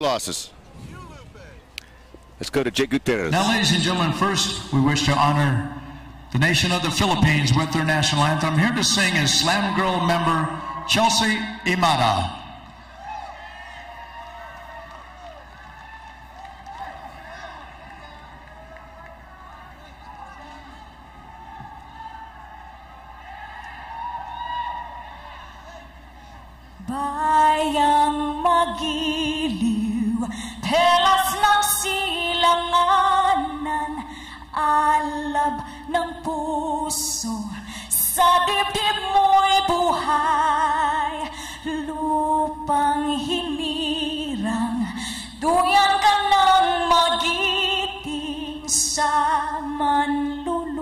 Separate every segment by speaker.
Speaker 1: losses. Let's go to Jay Gutierrez.
Speaker 2: Now, ladies and gentlemen, first we wish to honor the nation of the Philippines with their national anthem. Here to sing is Slam Girl member Chelsea Imada.
Speaker 3: Bayang magiliw, pelas ng silanganan, alab ng puso, sa dibdib mo'y buhay, lupang hinirang, duyan ka ng magiting sa manlulupig,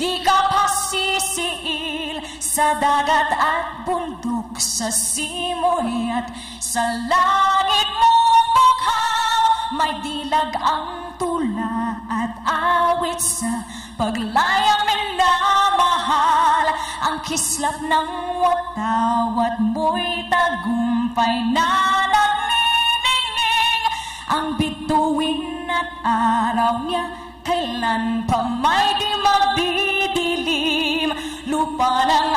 Speaker 3: di ka pasisiil sa dagat at bundok, sa simoy at sa langit mong bukhaw, may dilag ang tula at awit sa paglayang minamahal, ang kislap ng watawat mo'y tagumpay na nagniningning, ang bituin at araw niya kailan pa may di magdidilim, lupa ng